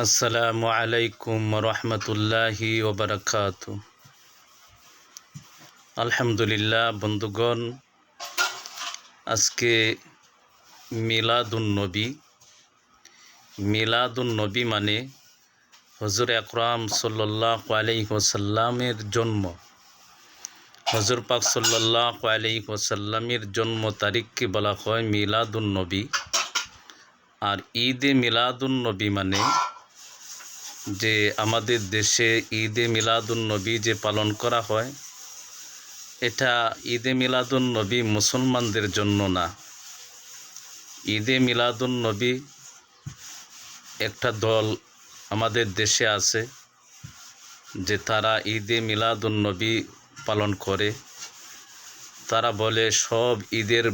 আসসালামু আলাইকুম রহমতুল্লাহি ওবরাকাতু। আলহামদুলিল্লাহ বন্ধুগণ, আজকে মিলাদুন নবী মানে হজর আকরাম সাল্লাল্লাহু আলাইহি ওয়াসাল্লামের জন্ম। হজর পাক সাল্লাল্লাহু আলাইহি ওয়াসাল্লামের জন্ম তারিখকে বলা হয় মিলাদুন নবী। আর ঈদে মিলাদুন নবী মানে যে আমাদের দেশে ঈদে মিলাদুন্নবী যে পালন করা হয়, এটা ঈদে মিলাদুন্নবী মুসলমানদের জন্য না। ঈদে মিলাদুন্নবী একটা দল আমাদের দেশে আছে যে তারা ঈদে মিলাদুন্নবী পালন করে। তারা বলে সব ঈদের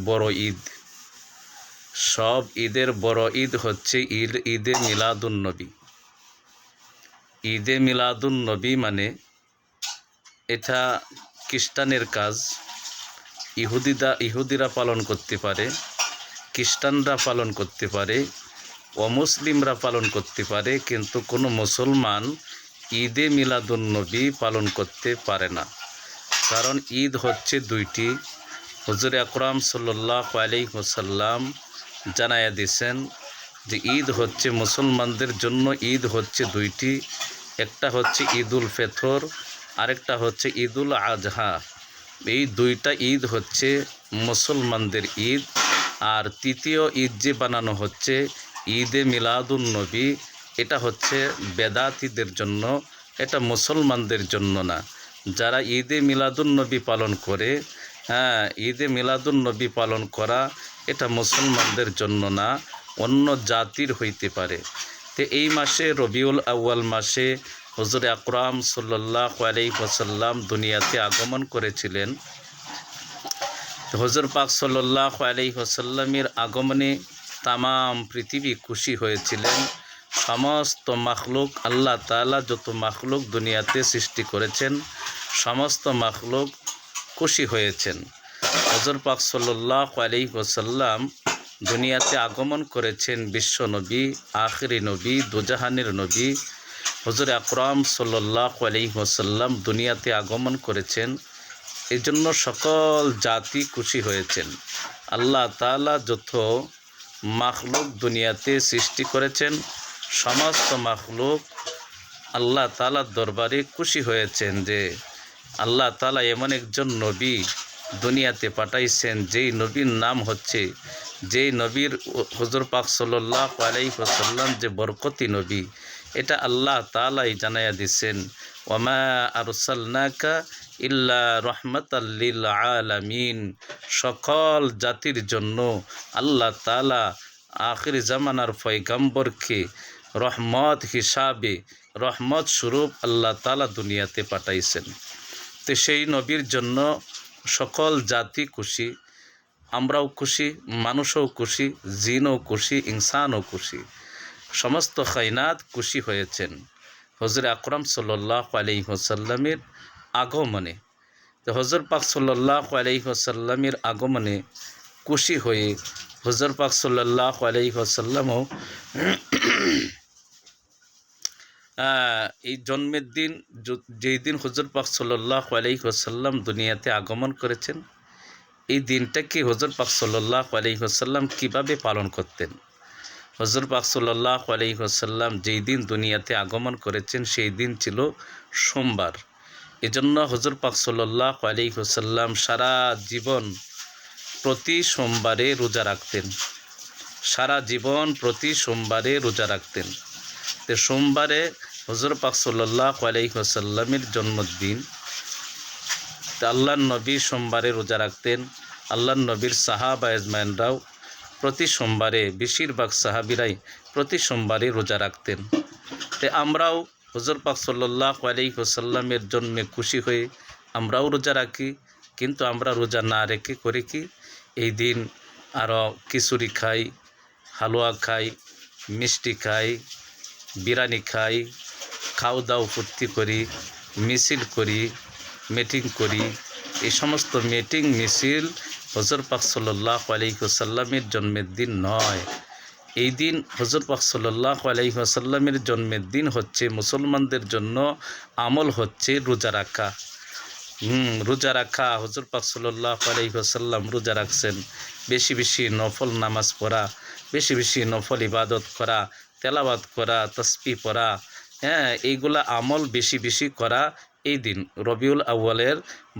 বড় ঈদ হচ্ছে ঈদে মিলাদুন্নবী। ঈদে মিলাদুন্নবী মানে এটা খ্রিস্টানের কাজ। ইহুদিরা পালন করতে পারে, খ্রিস্টানরা পালন করতে পারে, অমুসলিমরা পালন করতে পারে, কিন্তু কোনো মুসলমান ঈদে মিলাদুন্নবী পালন করতে পারে না। কারণ ঈদ হচ্ছে দুইটি। হুজুর আকরাম সাল্লাল্লাহু আলাইহি ওয়াসাল্লাম জানায়া দিয়েছেন যে ঈদ হচ্ছে মুসলমানদের জন্য ঈদ হচ্ছে দুইটি। একটা হচ্ছে ঈদুল ফিতর, আরেকটা হচ্ছে ঈদুল আজহা। এই দুইটা ঈদ হচ্ছে মুসলমানদের ঈদ। আর তৃতীয় ঈদ যে বানানো হচ্ছে ঈদে মিলাদুন্নবী, এটা হচ্ছে বেদাতীদের জন্য, এটা মুসলমানদের জন্য না। যারা ঈদে মিলাদুন্নবী পালন করে, ঈদে মিলাদুন্নবী পালন করা এটা মুসলমানদের জন্য না, অন্য জাতির হইতে পারে। তো এই মাসে রবিউল আউয়াল মাসে হুজুর আকরাম সাল্লাল্লাহু আলাইহি ওয়াসাল্লাম দুনিয়াতে আগমন করেছিলেন। হুজুর পাক সাল্লাল্লাহু আলাইহি ওয়াসাল্লামের আগমনে তামাম পৃথিবী খুশি হয়েছিলেন। সমস্ত মাখলুক, আল্লাহ তাআলা যত মাখলুক দুনিয়াতে সৃষ্টি করেছেন সমস্ত মাখলুক খুশি হয়েছেন। হুজুর পাক সাল্লাল্লাহু আলাইহি ওয়াসাল্লাম দুনিয়াতে আগমন করেছেন বিশ্ব নবী, আখিরি নবী, দুজাহানের নবী। হুজুর আকরাম সাল্লাল্লাহু আলাইহি ওয়াসাল্লাম দুনিয়াতে আগমন করেছেন, এই জন্য সকল জাতি খুশি হয়েছেন। আল্লাহ তাআলা যত মাখলুক দুনিয়াতে সৃষ্টি করেছেন সমস্ত মাখলুক আল্লাহ তাআলার দরবারে খুশি হয়েছেন যে আল্লাহ তাআলা এমন একজন নবী দুনিয়াতে পাঠাইছেন যেই নবীর নাম হচ্ছে, যেই নবীর হুজুর পাক সাল্লাল্লাহু আলাইহি ওয়াসাল্লাম যে বরকতি নবী, এটা আল্লাহ তাআলাই জানায়া দিচ্ছেন, ওয়ামা আরসালনাকা ইল্লা রহমাতাল লিল আলামিন। সকল জাতির জন্য আল্লাহ তাআলা আখির জামানার পয়গম্বরকে রহমত হিসাবে, রহমত স্বরূপ আল্লাহ তাআলা দুনিয়াতে পাঠাইছেন। তো সেই নবীর জন্য সকল জাতি খুশি, আমরাও খুশি, মানুষও খুশি, জিনও খুশি, ইনসানও খুশি, সমস্ত খায়নাত খুশি হয়েছেন হুজুর আকরাম সাল্লাল্লাহু আলাইহি ওয়াসাল্লামের আগমনে। তো হুজুর পাক সাল্লাল্লাহু আলাইহি ওয়াসাল্লামের আগমনে খুশি হয়ে হুজুর পাক সাল্লাল্লাহু আলাইহি ওয়াসাল্লামও এই জন্মের দিন, যেই দিন হুজুর পাক সাল্লাল্লাহু আলাইহি ওয়াসাল্লাম দুনিয়াতে আগমন করেছেন, এই দিনটাকে হুজুর পাক সাল্লাল্লাহু আলাইহি ওয়াসাল্লাম কীভাবে পালন করতেন। হুজুর পাক সাল্লাল্লাহু আলাইহি ওয়াসাল্লাম যেই দিন দুনিয়াতে আগমন করেছেন সেই দিন ছিল সোমবার। এজন্য হুজুর পাক সাল্লাল্লাহু আলাইহি ওয়াসাল্লাম সারা জীবন প্রতি সোমবারে রোজা রাখতেন, সারা জীবন প্রতি সোমবারে রোজা রাখতেন। তো সোমবারে হুজুর পাক সাল্লাল্লাহু আলাইহি ওয়াসাল্লামের জন্মদিন। তো আল্লাহর নবী সোমবারে রোজা রাখতেন। আল্লাহর নবীর সাহাবা আজমাইনরাও প্রতি সোমবারে, বেশিরভাগ সাহাবিরাই প্রতি সোমবারে রোজা রাখতেন। তো আমরাও হুজুর পাক সাল্লাল্লাহু আলাইহি ওয়াসাল্লামের জন্যে খুশি হয়ে আমরাও রোজা রাখি। কিন্তু আমরা রোজা না রেখে করি কি, এই দিন আরও খিচুড়ি খাই, হালুয়া খাই, মিষ্টি খাই, বিরিয়ানি খাই, খাও দাও ফুর্তি করি, মিছিল করি, মিটিং করি। এই সমস্ত মিটিং মিছিল হুজুর পাক সাল্লাল্লাহু আলাইহি ওয়াসাল্লামের জন্মের দিন নয়। এই দিন হুজুর পাক সাল্লাল্লাহু আলাইহি ওয়াসাল্লামের জন্মের দিন হচ্ছে মুসলমানদের জন্য আমল হচ্ছে রোজা রাখা। রোজা রাখা, হুজুর পাক সাল্লাল্লাহু আলাইহি ওয়াসাল্লাম রোজা রাখছেন। বেশি বেশি নফল নামাজ পড়া, বেশি বেশি নফল ইবাদত করা, তেলাওয়াত করা, তাসবিহ পড়া, এইগুলা আমল বেশি বেশি করা এই দিন রবিউল আউয়ালের